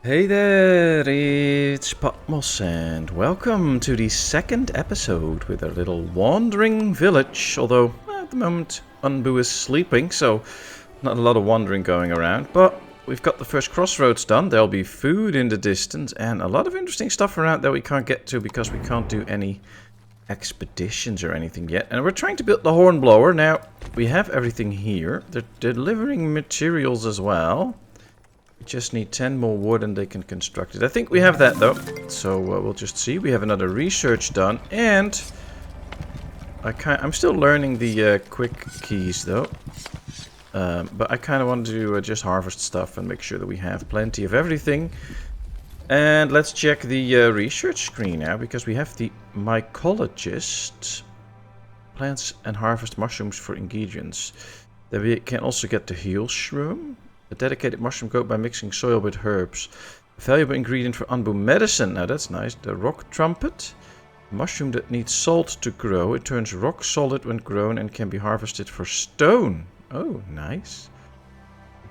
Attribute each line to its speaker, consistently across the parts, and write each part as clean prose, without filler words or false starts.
Speaker 1: Hey there, it's Patmos and welcome to the second episode with our little wandering village. Although at the moment Onbu is sleeping, so not a lot of wandering going around. But we've got the first crossroads done. There'll be food in the distance and a lot of interesting stuff around that we can't get to because we can't do any expeditions or anything yet. And we're trying to build the hornblower. Now, we have everything here. They're delivering materials as well. We just need 10 more wood and they can construct it. I think we have that though. So we'll just see. We have another research done. And I'm still learning the quick keys though. But I kind of want to just harvest stuff and make sure that we have plenty of everything. And let's check the research screen now, because we have the mycologist. Plants and harvest mushrooms for ingredients. Then we can also get the heal shroom. A dedicated mushroom coat by mixing soil with herbs. A valuable ingredient for Onbu medicine. Now that's nice. The rock trumpet. A mushroom that needs salt to grow. It turns rock solid when grown and can be harvested for stone. Oh, nice.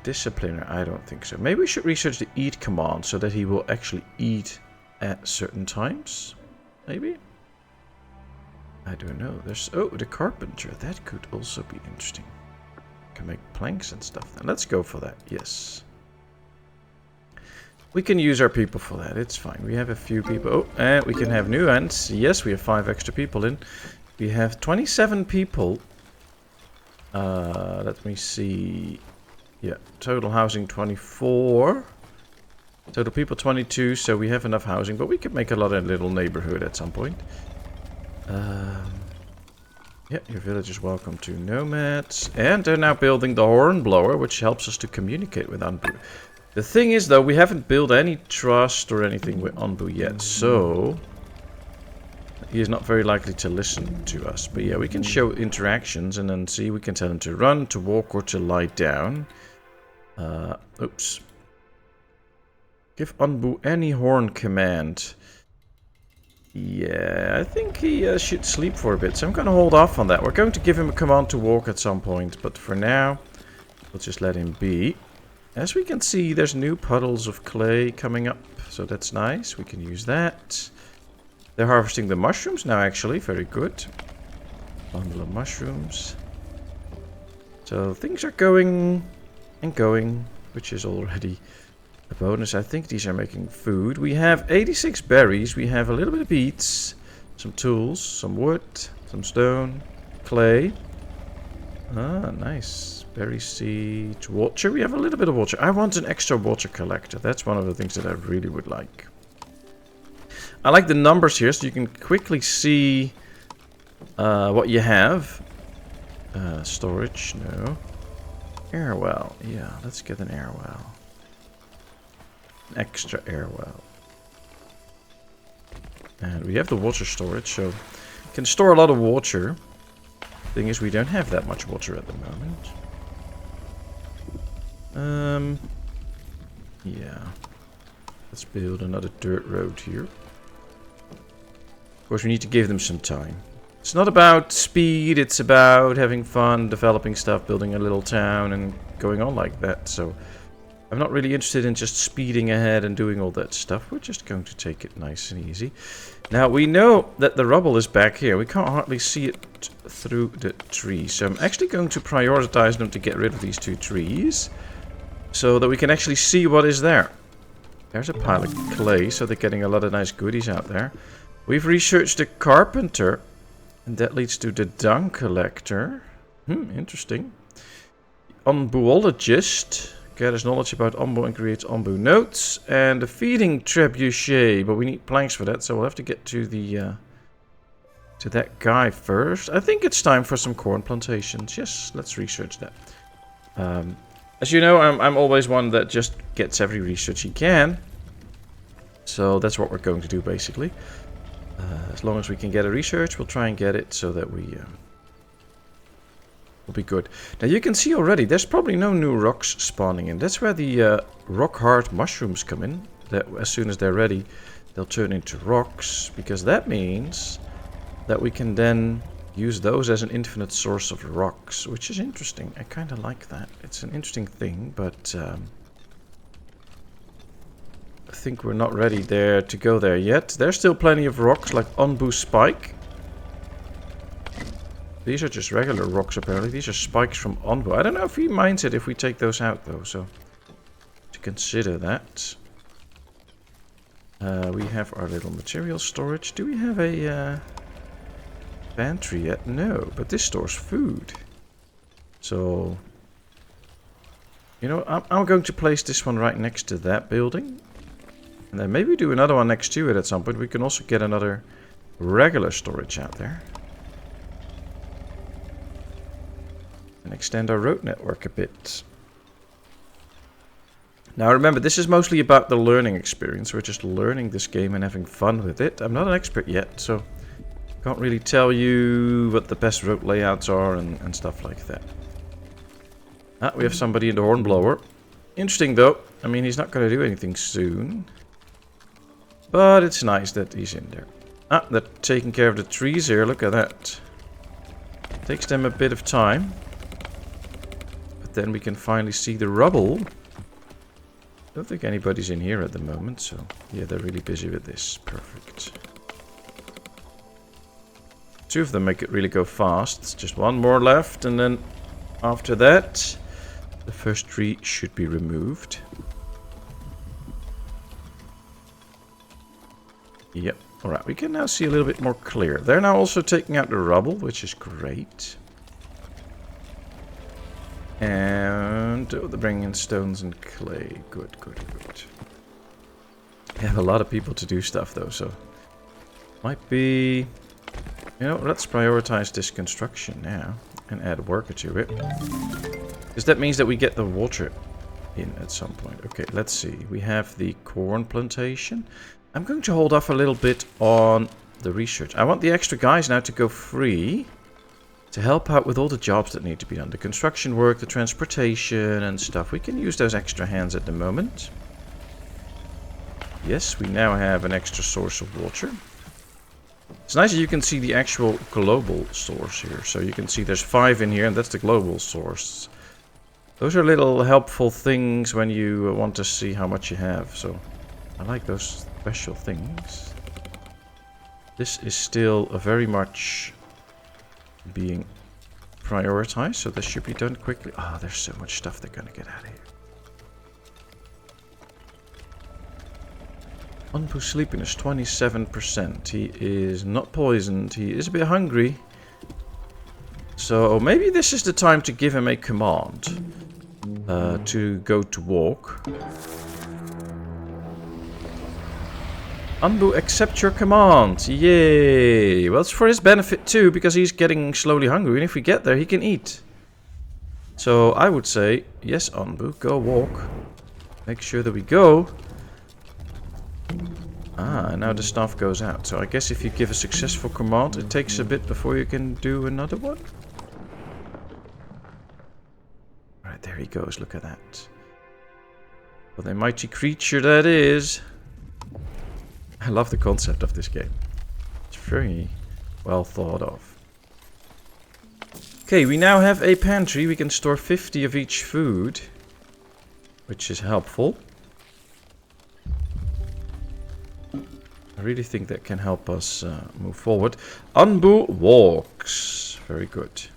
Speaker 1: Discipliner, I don't think so. Maybe we should research the eat command so that he will actually eat at certain times. Maybe? I don't know. There's the carpenter. That could also be interesting. Can make planks and stuff. Now let's go for that. Yes. We can use our people for that. It's fine. We have a few people. Oh, and we can have new ants. Yes, we have 5 extra people in. We have 27 people. Let me see. Yeah, total housing 24. Total people 22, so we have enough housing, but we could make a lot of little neighborhood at some point. Yeah, your village is welcome to nomads. And they're now building the hornblower, which helps us to communicate with Onbu. The thing is, though, we haven't built any trust or anything with Onbu yet, so he is not very likely to listen to us. But yeah, we can show interactions and then see. We can tell him to run, to walk, or to lie down. Oops. Give Onbu any horn command. Yeah, I think he should sleep for a bit, so I'm going to hold off on that. We're going to give him a command to walk at some point, but for now, we'll just let him be. As we can see, there's new puddles of clay coming up, so that's nice. We can use that. They're harvesting the mushrooms now, actually. Very good. Bundle of mushrooms. So things are going and going, which is already a bonus. I think these are making food. We have 86 berries. We have a little bit of beets, some tools, some wood, some stone, clay. Ah, nice. Berry seeds, water. We have a little bit of water. I want an extra water collector. That's one of the things that I really would like. I like the numbers here, so you can quickly see what you have. Storage, no. Air well. Yeah, let's get an air well. Extra air well. And we have the water storage, so we can store a lot of water. Thing is, we don't have that much water at the moment. Yeah. Let's build another dirt road here. Of course, we need to give them some time. It's not about speed, it's about having fun, developing stuff, building a little town, and going on like that, so I'm not really interested in just speeding ahead and doing all that stuff. We're just going to take it nice and easy. Now, we know that the rubble is back here. We can't hardly see it through the trees. So I'm actually going to prioritize them to get rid of these 2 trees, so that we can actually see what is there. There's a pile of clay, so they're getting a lot of nice goodies out there. We've researched the carpenter, and that leads to the dung collector. Interesting. Onbuologist gathers knowledge about Onbu and creates Onbu notes. And the feeding trebuchet, but we need planks for that, so we'll have to get to the to that guy first. I think it's time for some corn plantations. Yes, let's research that. As you know, I'm always one that just gets every research he can. So that's what we're going to do, basically. As long as we can get a research, we'll try and get it so that we will be good. Now you can see already, there's probably no new rocks spawning in. That's where the rock hard mushrooms come in. That as soon as they're ready, they'll turn into rocks, because that means that we can then use those as an infinite source of rocks, which is interesting. I kind of like that. It's an interesting thing, but think we're not ready there to go there yet. There's still plenty of rocks like Onbu spike. These are just regular rocks apparently. These are spikes from Onbu. I don't know if he minds it if we take those out though, so to consider that. We have our little material storage. Do we have a pantry yet? No, but this stores food. So, you know, I'm going to place this one right next to that building. And then maybe do another one next to it at some point. We can also get another regular storage out there. And extend our road network a bit. Now remember, this is mostly about the learning experience. We're just learning this game and having fun with it. I'm not an expert yet, so can't really tell you what the best road layouts are and stuff like that. Ah, we have somebody in the hornblower. Interesting though. I mean, he's not going to do anything soon. But it's nice that he's in there. Ah, they're taking care of the trees here. Look at that. Takes them a bit of time. But then we can finally see the rubble. Don't think anybody's in here at the moment, so yeah, they're really busy with this. Perfect. Two of them make it really go fast. It's just one more left, and then after that, the first tree should be removed. Yep. Alright, we can now see a little bit more clear. They're now also taking out the rubble, which is great. And they're bringing in stones and clay. Good, good, good. We have a lot of people to do stuff though, so might be, you know, let's prioritize this construction now and add a worker to it. Because that means that we get the water in at some point. Okay, let's see. We have the corn plantation. I'm going to hold off a little bit on the research. I want the extra guys now to go free to help out with all the jobs that need to be done. The construction work, the transportation and stuff. We can use those extra hands at the moment. Yes, we now have an extra source of water. It's nice that you can see the actual global source here. So you can see there's 5 in here and that's the global source. Those are little helpful things when you want to see how much you have. So I like those special things. This is still very much being prioritized, so this should be done quickly. Ah, there's so much stuff they're gonna get out of here. Onbu sleepiness 27%. He is not poisoned. He is a bit hungry. So maybe this is the time to give him a command to go to walk. Onbu, accept your command. Yay! Well, it's for his benefit too, because he's getting slowly hungry, and if we get there, he can eat. So I would say, yes, Onbu, go walk. Make sure that we go. Ah, and now the staff goes out. So I guess if you give a successful command, it takes a bit before you can do another one. Alright, there he goes. Look at that. What a mighty creature that is. I love the concept of this game. It's very well thought of. Okay, we now have a pantry. We can store 50 of each food, which is helpful. I really think that can help us move forward. Onbu walks. Very good.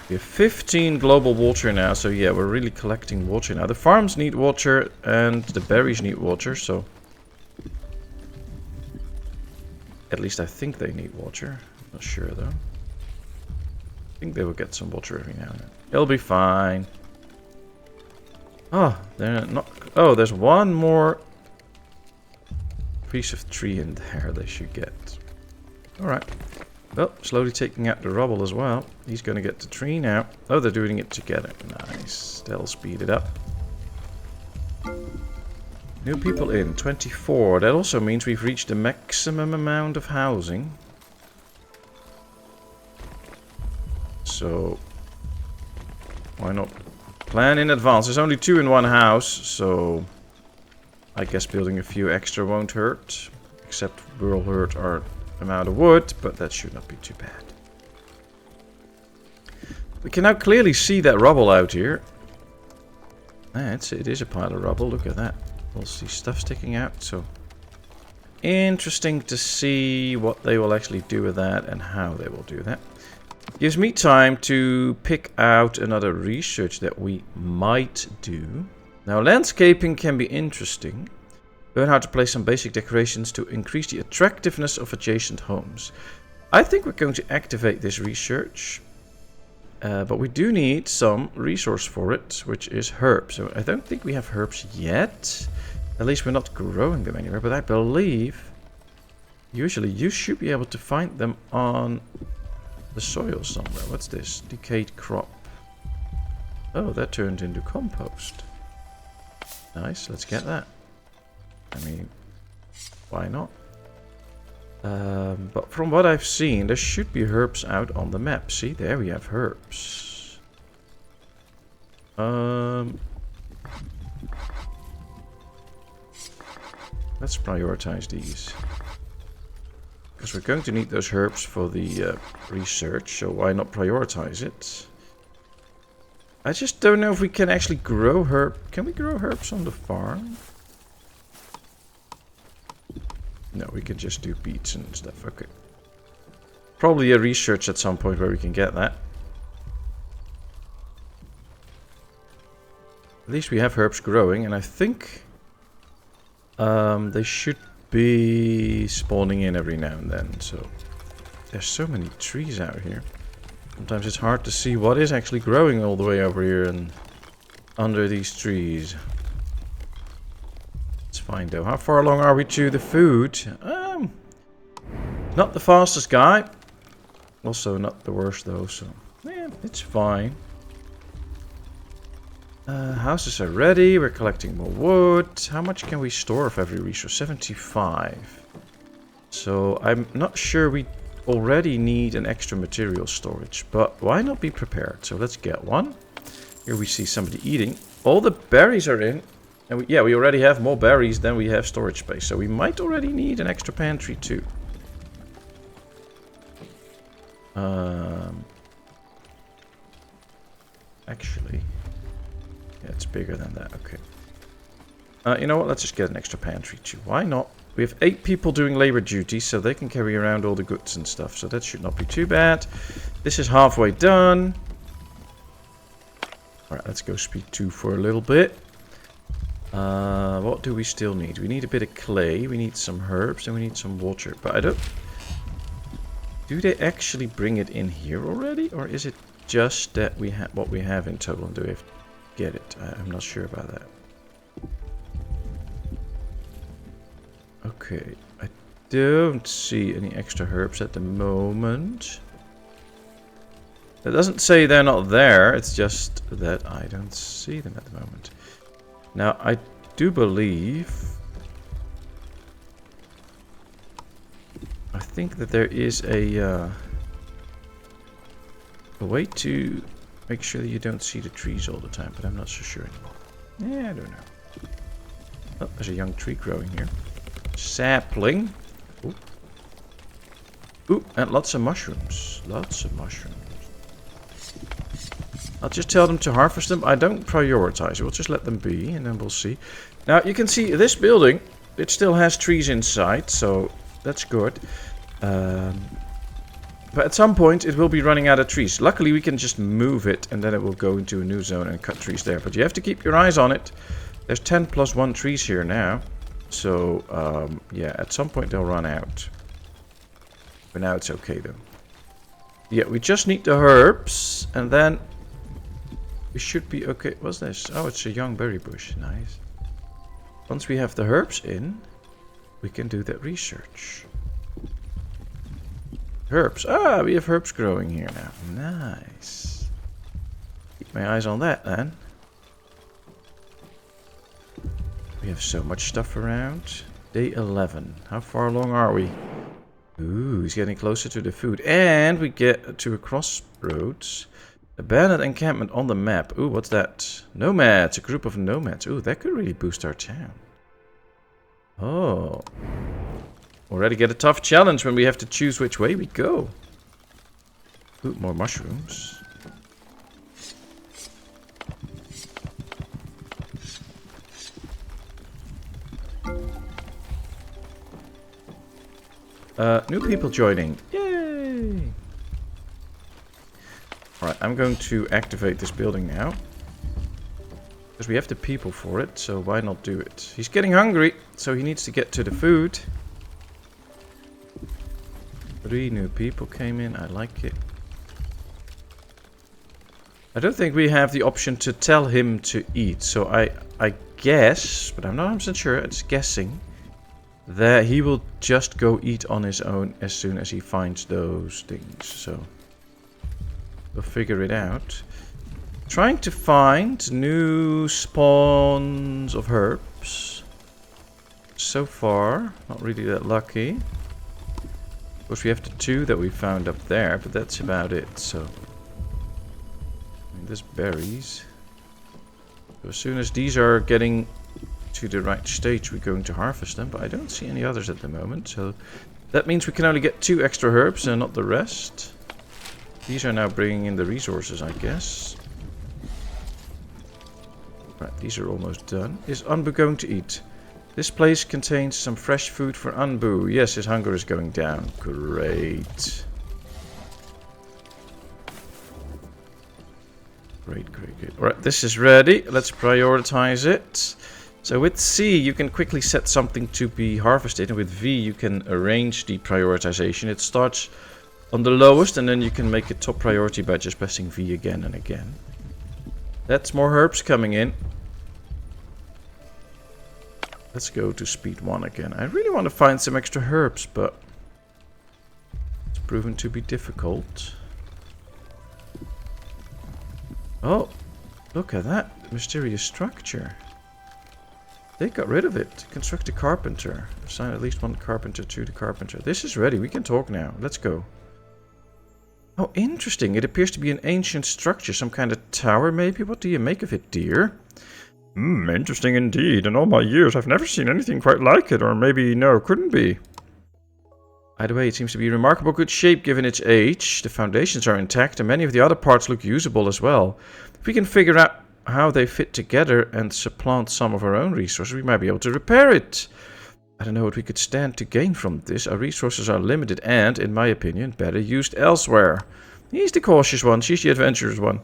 Speaker 1: We have 15 global water now, so yeah, we're really collecting water now. The farms need water and the berries need water, so at least I think they need water. I'm not sure though. I think they will get some water every now and then. It'll be fine. Oh, they're not. Oh, there's one more piece of tree in there they should get. Alright. Well, slowly taking out the rubble as well. He's going to get the tree now. Oh, they're doing it together. Nice. That'll speed it up. New people in, 24. That also means we've reached the maximum amount of housing. So, why not plan in advance? There's only 2 in one house, so I guess building a few extra won't hurt. Except will hurt our amount of wood, but that should not be too bad. We can now clearly see that rubble out here. It is a pile of rubble, look at that. We'll see stuff sticking out, so interesting to see what they will actually do with that and how they will do that. Gives me time to pick out another research that we might do. Now, landscaping can be interesting. Learn how to place some basic decorations to increase the attractiveness of adjacent homes. I think we're going to activate this research. But we do need some resource for it, which is herbs. So I don't think we have herbs yet. At least we're not growing them anywhere. But I believe usually you should be able to find them on the soil somewhere. What's this? Decayed crop. Oh, that turned into compost. Nice, let's get that. I mean, why not? But from what I've seen, there should be herbs out on the map. See, there we have herbs. Let's prioritize these. Because we're going to need those herbs for the research, so why not prioritize it? I just don't know if we can actually grow herb. Can we grow herbs on the farm? No, we can just do beets and stuff. Okay. Probably a research at some point where we can get that. At least we have herbs growing, and I think they should be spawning in every now and then. So there's so many trees out here. Sometimes it's hard to see what is actually growing all the way over here and under these trees. It's fine though. How far along are we to the food? Not the fastest guy. Also not the worst though, so yeah, it's fine. Houses are ready. We're collecting more wood. How much can we store of every resource? 75. So I'm not sure we already need an extra material storage, but why not be prepared? So let's get one. Here we see somebody eating. All the berries are in. And we already have more berries than we have storage space. So we might already need an extra pantry too. Actually, yeah, it's bigger than that. Okay. You know what? Let's just get an extra pantry too. Why not? We have 8 people doing labor duty, so they can carry around all the goods and stuff. So that should not be too bad. This is halfway done. Alright, let's go speed 2 for a little bit. What do we still need? We need a bit of clay, we need some herbs, and we need some water. But I don't... Do they actually bring it in here already? Or is it just that we have what we have in total? And do we have to get it? I'm not sure about that. Okay, I don't see any extra herbs at the moment. It doesn't say they're not there, it's just that I don't see them at the moment. Now, I do believe... I think that there is a way to make sure that you don't see the trees all the time, but I'm not so sure anymore. Yeah, I don't know. Oh, there's a young tree growing here. Sapling. Ooh. Ooh, and lots of mushrooms. Lots of mushrooms. I'll just tell them to harvest them. I don't prioritize. We'll just let them be, and then we'll see. Now, you can see this building, it still has trees inside, so that's good. But at some point, it will be running out of trees. Luckily, we can just move it, and then it will go into a new zone and cut trees there. But you have to keep your eyes on it. There's 10 plus 1 trees here now. So, yeah, at some point, they'll run out. For now, it's okay, though. Yeah, we just need the herbs, and then... we should be okay. What's this? Oh, it's a young berry bush. Nice. Once we have the herbs in, we can do that research. Herbs. Ah, we have herbs growing here now. Nice. Keep my eyes on that then. We have so much stuff around. Day 11. How far along are we? Ooh, he's getting closer to the food. And we get to a crossroads. Abandoned encampment on the map. Ooh, what's that? Nomads. A group of nomads. Ooh, that could really boost our town. Oh. Already get a tough challenge when we have to choose which way we go. Ooh, more mushrooms. New people joining. Yay! Alright, I'm going to activate this building now. Because we have the people for it, so why not do it? He's getting hungry, so he needs to get to the food. 3 new people came in, I like it. I don't think we have the option to tell him to eat, so I guess, but I'm not 100% sure, I'm just guessing, that he will just go eat on his own as soon as he finds those things, so we'll figure it out. Trying to find new spawns of herbs. So far, not really that lucky. Of course, we have the 2 that we found up there, but that's about it, so there's berries. So as soon as these are getting to the right stage, we're going to harvest them. But I don't see any others at the moment. So that means we can only get 2 extra herbs and not the rest. These are now bringing in the resources, I guess. Right, these are almost done. Is Onbu going to eat? This place contains some fresh food for Onbu. Yes, his hunger is going down. Great. Great. Alright, this is ready. Let's prioritize it. So with C, you can quickly set something to be harvested. And with V, you can arrange the prioritization. It starts on the lowest, and then you can make it top priority by just pressing V again and again. That's more herbs coming in. Let's go to speed 1 again. I really want to find some extra herbs, but it's proven to be difficult. Oh, look at that mysterious structure. They got rid of it. Construct a carpenter. Assign at least 1 carpenter to the carpenter. This is ready. We can talk now. Let's go. Oh, interesting. It appears to be an ancient structure. Some kind of tower, maybe? What do you make of it, dear? Interesting indeed. In all my years, I've never seen anything quite like it. Or maybe, no, couldn't be. Either way, it seems to be in remarkable good shape given its age. The foundations are intact and many of the other parts look usable as well. If we can figure out how they fit together and supplant some of our own resources, we might be able to repair it. I don't know what we could stand to gain from this. Our resources are limited and, in my opinion, better used elsewhere. He's the cautious one, she's the adventurous one.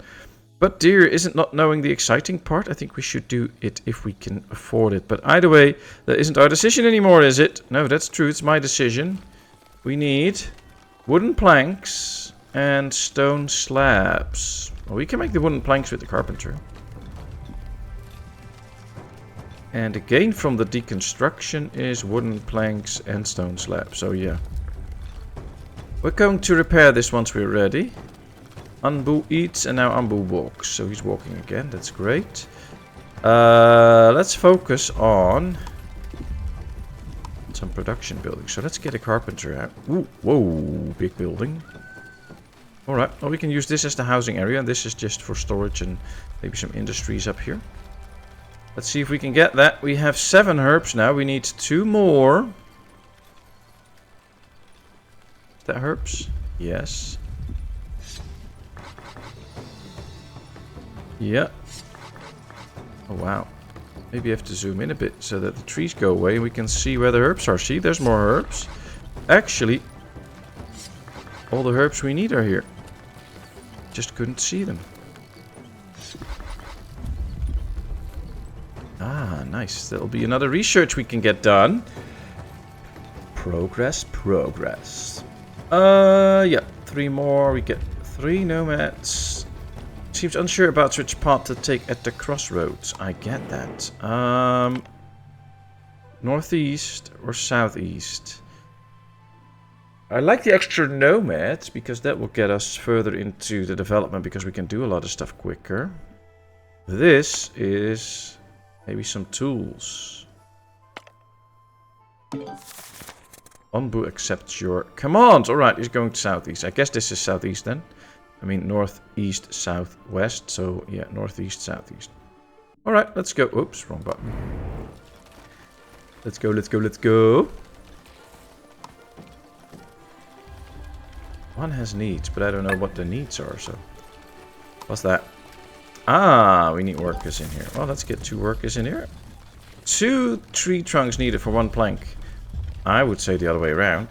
Speaker 1: But dear, isn't not knowing the exciting part? I think we should do it if we can afford it. But either way, that isn't our decision anymore, is it? No, that's true, it's my decision. We need wooden planks and stone slabs. Well, we can make the wooden planks with the carpenter. And the gain from the deconstruction is wooden planks and stone slabs. So yeah. We're going to repair this once we're ready. Onbu eats and now Onbu walks. So he's walking again. That's great. Let's focus on some production buildings. So let's get a carpenter out. Ooh, whoa, big building. Alright, well we can use this as the housing area. And this is just for storage and maybe some industries up here. Let's see if we can get that. We have 7 herbs now. We need 2 more. Is that herbs? Yes. Yeah. Oh, wow. Maybe I have to zoom in a bit so that the trees go away and we can see where the herbs are. See, there's more herbs. Actually, all the herbs we need are here. Just couldn't see them. Ah, nice. That'll be another research we can get done. Progress. Yeah. 3 more. We get 3 nomads. Seems unsure about which path to take at the crossroads. I get that. Northeast or southeast? I like the extra nomads because that will get us further into the development because we can do a lot of stuff quicker. This is maybe some tools. Onbu accepts your commands. Alright, he's going to southeast. I guess this is southeast then. I mean northeast, southwest. So yeah, northeast, southeast. Alright, let's go. Oops, wrong button. Let's go. One has needs, but I don't know what the needs are, so. What's that? Ah, we need workers in here. Well, let's get 2 workers in here. 2 tree trunks needed for 1 plank. I would say the other way around.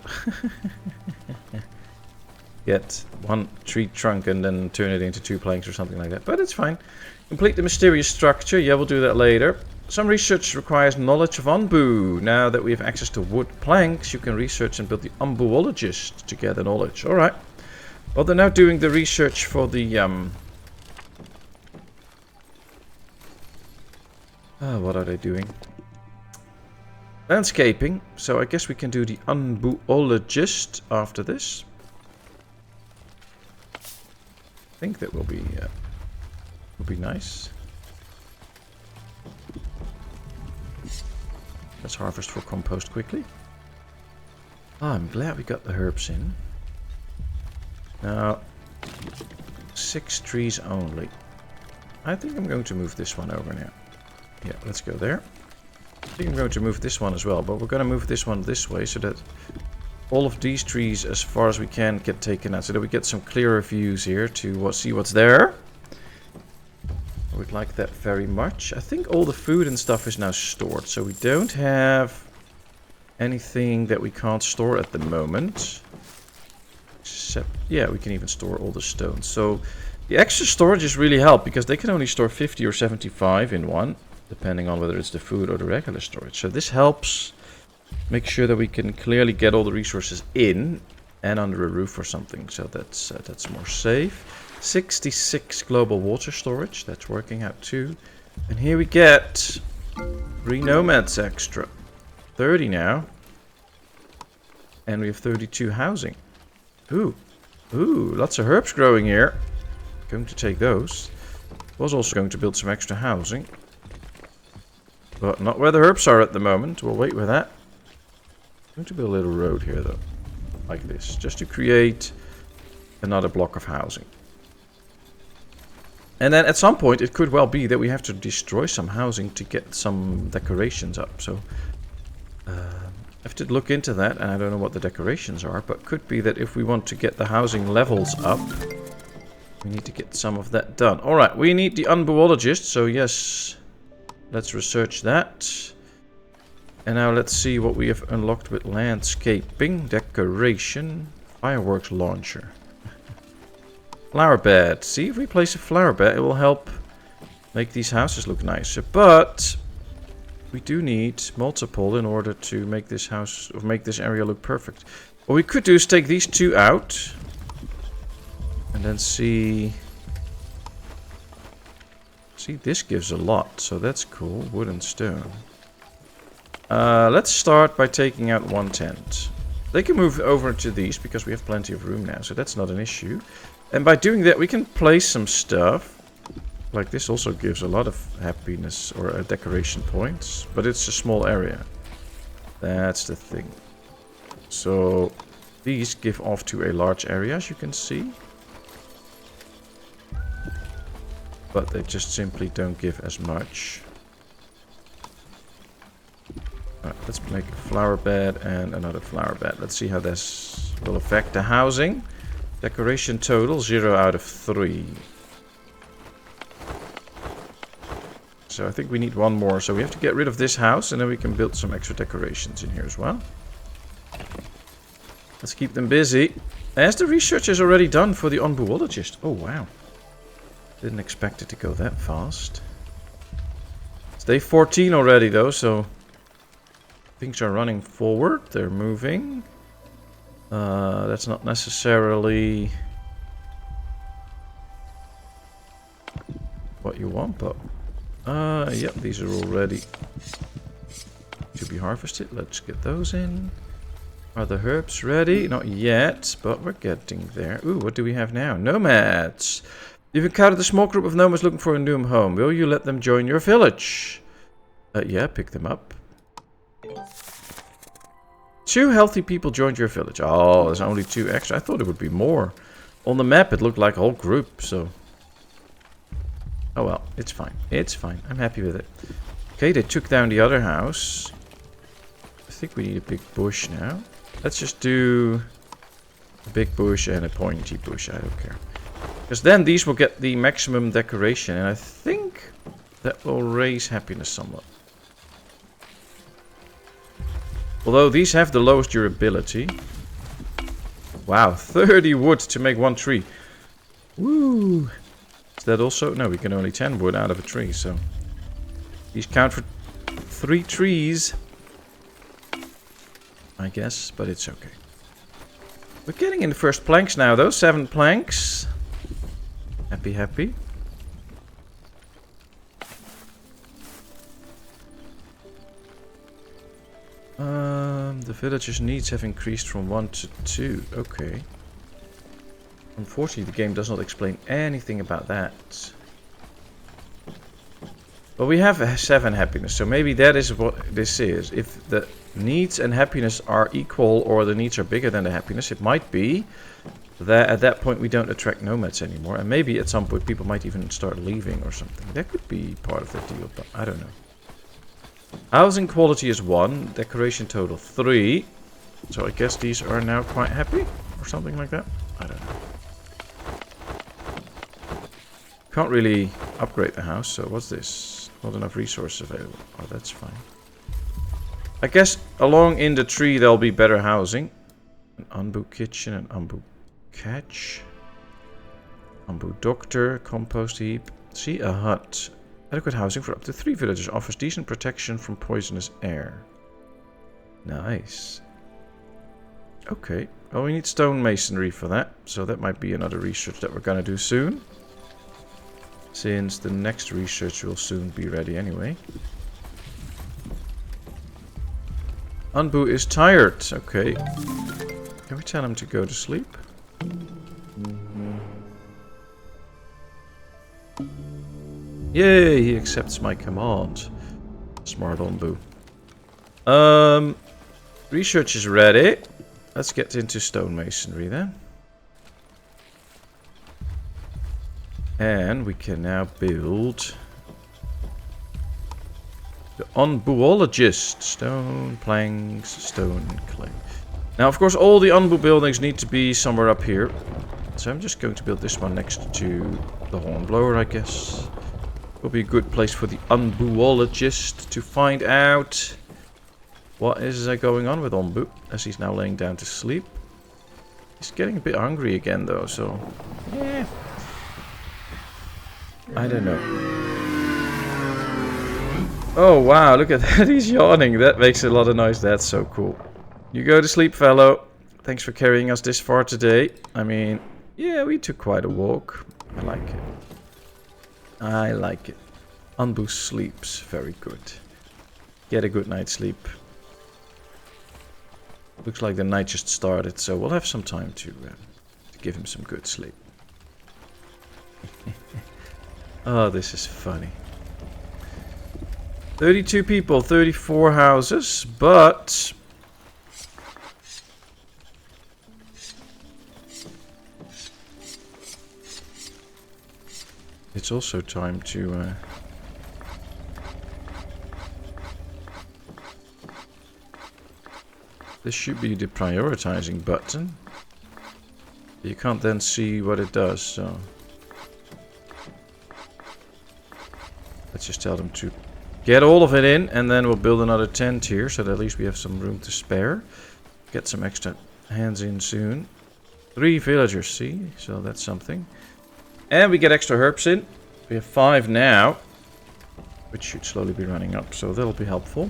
Speaker 1: Get one tree trunk and then turn it into 2 planks or something like that. But it's fine. Complete the mysterious structure. Yeah, we'll do that later. Some research requires knowledge of Onbu. Now that we have access to wood planks, you can research and build the Onbuologist to gather knowledge. Alright. Well, they're now doing the research for the... what are they doing? Landscaping. So I guess we can do the Onbuologist after this. I think that will be nice. Let's harvest for compost quickly. Ah, I'm glad we got the herbs in. Now, 6 trees only. I think I'm going to move this one over now. Yeah, let's go there. I think I'm going to move this one as well, but we're going to move this one this way so that all of these trees, as far as we can, get taken out, so that we get some clearer views here to see what's there. I would like that very much. I think all the food and stuff is now stored, so we don't have anything that we can't store at the moment. Except, yeah, we can even store all the stones. So the extra storages really help, because they can only store 50 or 75 in one, depending on whether it's the food or the regular storage. So this helps make sure that we can clearly get all the resources in and under a roof or something. So that's more safe. 66 global water storage. That's working out too. And here we get 3 nomads extra. 30 now. And we have 32 housing. Ooh. Ooh, lots of herbs growing here. Going to take those. Was also going to build some extra housing. But not where the herbs are at the moment. We'll wait with that. I'm going to build a little road here though. Like this. Just to create another block of housing. And then at some point it could well be that we have to destroy some housing to get some decorations up. So I have to look into that, and I don't know what the decorations are, but could be that if we want to get the housing levels up, we need to get some of that done. Alright, we need the Onbuologist, so yes, let's research that. And now let's see what we have unlocked with landscaping, decoration, fireworks launcher. Flower bed. See, if we place a flower bed, it will help make these houses look nicer. But we do need multiple in order to make this house, or make this area look perfect. What we could do is take these 2 out. And then see... See, this gives a lot, so that's cool. Wood and stone. Let's start by taking out 1 tent. They can move over to these because we have plenty of room now, so that's not an issue. And by doing that, we can place some stuff. Like this also gives a lot of happiness or decoration points, but it's a small area. That's the thing. So these give off to a large area, as you can see. But they just simply don't give as much. Alright, let's make a flower bed and another flower bed. Let's see how this will affect the housing. Decoration total, 0 out of 3. So I think we need 1 more. So we have to get rid of this house, and then we can build some extra decorations in here as well. Let's keep them busy. As the research is already done for the Onbuologist. Oh, wow. Didn't expect it to go that fast. It's day 14 already, though, so things are running forward. They're moving. That's not necessarily what you want, but yep, these are all ready to be harvested. Let's get those in. Are the herbs ready? Not yet, but we're getting there. Ooh, what do we have now? Nomads. You've encountered a small group of nomads looking for a new home. Will you let them join your village? Yeah, pick them up. 2 healthy people joined your village. Oh, there's only 2 extra. I thought it would be more. On the map, it looked like a whole group, so... Oh well, it's fine. It's fine. I'm happy with it. Okay, they took down the other house. I think we need a big bush now. Let's just do a big bush and a pointy bush. I don't care. Because then these will get the maximum decoration, and I think that will raise happiness somewhat. Although these have the lowest durability. Wow, 30 wood to make one tree. Woo! Is that also? No, we can only 10 wood out of a tree, so... These count for 3 trees. I guess, but it's okay. We're getting in the first planks now, though. 7 planks. Happy, happy. The villagers' needs have increased from 1 to 2. Okay. Unfortunately, the game does not explain anything about that. But we have 7 happiness, so maybe that is what this is. If the needs and happiness are equal, or the needs are bigger than the happiness, it might be that at that point we don't attract nomads anymore. And maybe at some point people might even start leaving or something. That could be part of the deal, but I don't know. Housing quality is 1, decoration total 3. So I guess these are now quite happy, or something like that. I don't know. Can't really upgrade the house, so what's this? Not enough resources available. Oh, that's fine. I guess along in the tree there'll be better housing. An Onbu kitchen, an Onbu catch. Onbu doctor, compost heap. See, a hut. Adequate housing for up to 3 villagers. Offers decent protection from poisonous air. Nice. Okay. Well, we need stone masonry for that. So that might be another research that we're gonna do soon. Since the next research will soon be ready anyway. Onbu is tired. Okay. Can we tell him to go to sleep? Yay, he accepts my command. Smart Onbu. Research is ready. Let's get into stonemasonry then. And we can now build the Onbuologist. Stone, planks, stone, and clay. Now, of course, all the Onbu buildings need to be somewhere up here. So I'm just going to build this one next to the hornblower, I guess. Will be a good place for the Onbuologist to find out what is going on with Onbu, as he's now laying down to sleep. He's getting a bit hungry again, though, so yeah. I don't know. Oh wow, look at that, he's yawning. That makes a lot of noise. That's so cool. You go to sleep, fellow. Thanks for carrying us this far today. I mean, yeah, we took quite a walk. I like it. I like it. Onbu sleeps very good. Get a good night's sleep. Looks like the night just started, so we'll have some time to give him some good sleep. Oh, this is funny. 32 people, 34 houses, but... it's also time to... this should be the prioritizing button. You can't then see what it does, so... let's just tell them to get all of it in, and then we'll build another tent here, so that at least we have some room to spare. Get some extra hands in soon. 3 villagers, see? So that's something. And we get extra herbs in. We have 5 now, which should slowly be running up, so that'll be helpful.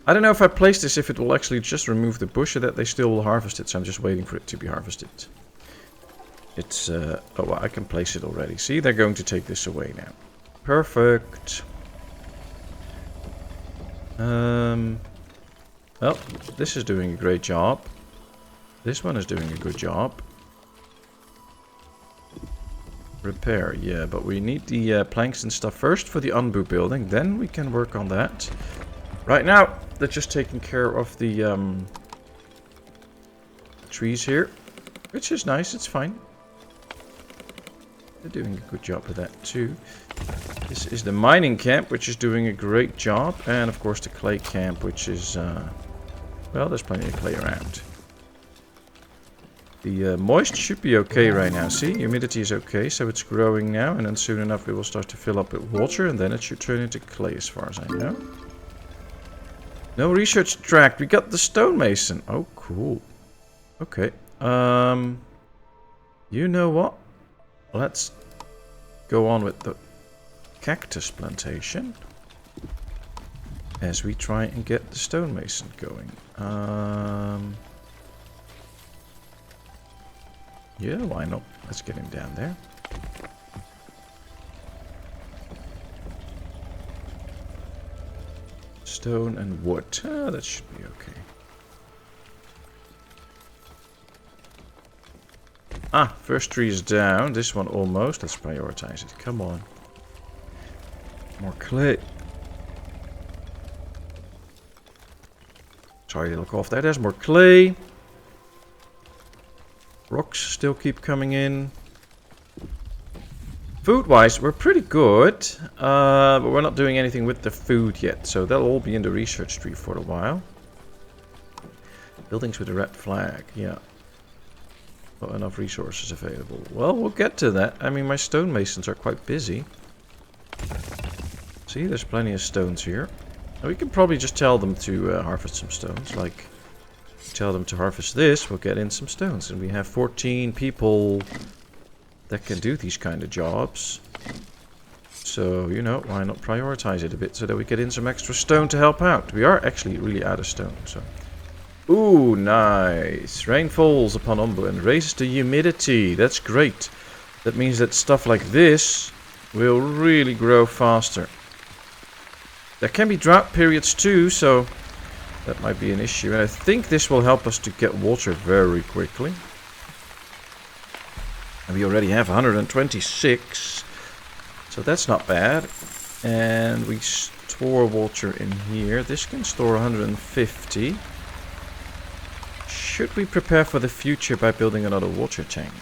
Speaker 1: I don't know if I place this, if it will actually just remove the bush or that they still will harvest it, so I'm just waiting for it to be harvested. It's, oh, well, I can place it already. See, they're going to take this away now. Perfect. Well, this is doing a great job. This one is doing a good job. Repair, yeah, but we need the planks and stuff first for the Onbu building. Then we can work on that. Right now, they're just taking care of the trees here, which is nice. It's fine. They're doing a good job with that too. This is the mining camp, which is doing a great job, and of course the clay camp, which is well, there's plenty of clay around. The moist should be okay right now. See, humidity is okay, so it's growing now, and then soon enough it will start to fill up with water, and then it should turn into clay as far as I know. No research track. We got the stonemason. Oh, cool. Okay. You know what? Let's go on with the cactus plantation as we try and get the stonemason going. Yeah, why not? Let's get him down there. Stone and wood. That should be okay. Ah, first tree is down. This one almost. Let's prioritize it. Come on. More clay. Sorry, look off there. There's more clay. Rocks still keep coming in. Food-wise, we're pretty good. But we're not doing anything with the food yet. So that'll all be in the research tree for a while. Buildings with a red flag. Yeah. Not enough resources available. Well, we'll get to that. I mean, my stonemasons are quite busy. See, there's plenty of stones here. We can probably just tell them to harvest some stones. Like, tell them to harvest this, we'll get in some stones. And we have 14 people that can do these kind of jobs. So, you know, why not prioritize it a bit so that we get in some extra stone to help out. We are actually really out of stone, so... Ooh, nice. Rain falls upon Onbu and raises the humidity. That's great. That means that stuff like this will really grow faster. There can be drought periods too, so that might be an issue. And I think this will help us to get water very quickly. And we already have 126. So that's not bad. And we store water in here. This can store 150. Should we prepare for the future by building another water tank?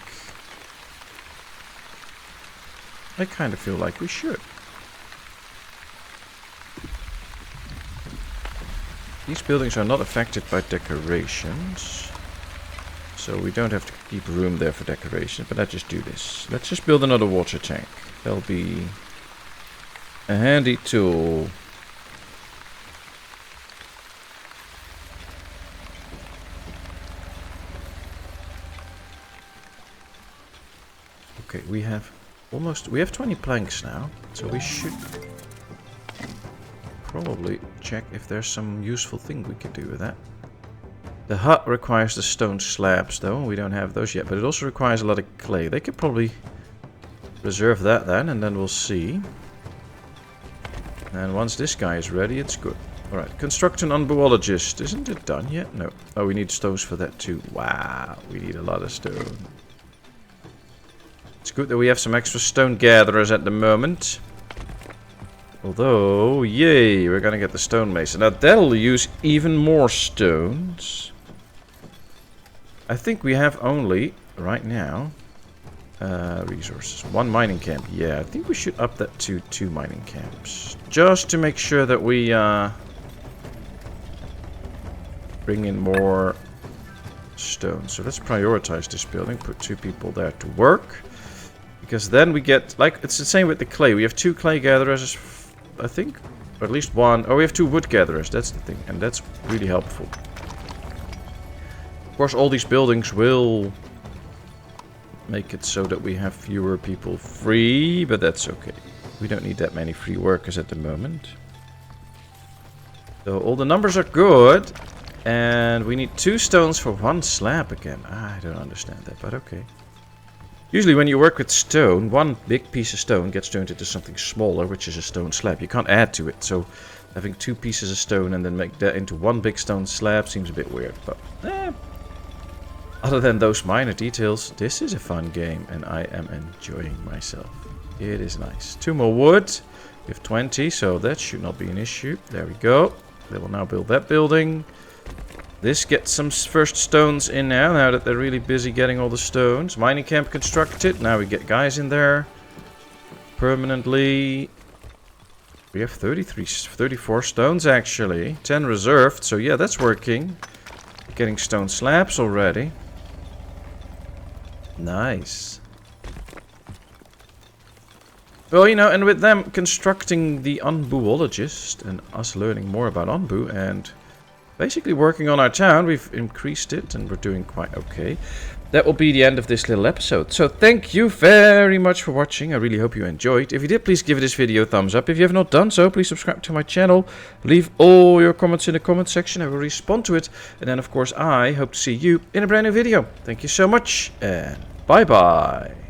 Speaker 1: I kind of feel like we should. These buildings are not affected by decorations. So we don't have to keep room there for decoration. But let's just do this. Let's just build another water tank. That'll be a handy tool. Okay, we have 20 planks now, so we should probably check if there's some useful thing we can do with that. The hut requires the stone slabs though, we don't have those yet, but it also requires a lot of clay. They could probably reserve that then, and then we'll see. And once this guy is ready, it's good. Alright, construct an unbuologist. Isn't it done yet? No. Oh, we need stones for that too. Wow, we need a lot of stone. It's good that we have some extra stone gatherers at the moment. Although, yay, we're gonna get the stonemason. Now that'll use even more stones. I think we have only, right now, resources. 1 mining camp. Yeah, I think we should up that to 2 mining camps. Just to make sure that we bring in more stone. So let's prioritize this building. Put 2 people there to work. Because then we get, like, it's the same with the clay. We have 2 clay gatherers, I think. Or at least 1. Oh, we have 2 wood gatherers. That's the thing. And that's really helpful. Of course, all these buildings will make it so that we have fewer people free. But that's okay. We don't need that many free workers at the moment. So all the numbers are good. And we need 2 stones for 1 slab again. I don't understand that, but okay. Usually when you work with stone, 1 big piece of stone gets turned into something smaller, which is a stone slab. You can't add to it, so having 2 pieces of stone and then make that into 1 big stone slab seems a bit weird. But, other than those minor details, this is a fun game and I am enjoying myself. It is nice. 2 more wood. We have 20, so that should not be an issue. There we go. They will now build that building. This gets some first stones in now that they're really busy getting all the stones. Mining camp constructed. Now we get guys in there permanently. We have 34 stones actually. 10 reserved. So yeah, that's working. Getting stone slabs already. Nice. Well, you know, and with them constructing the Onbuologist and us learning more about Onbu and basically working on our town. We've increased it and we're doing quite okay. That will be the end of this little episode. So thank you very much for watching. I really hope you enjoyed. If you did, please give this video a thumbs up. If you have not done so, please subscribe to my channel. Leave all your comments in the comment section. I will respond to it. And then, of course, I hope to see you in a brand new video. Thank you so much and bye-bye.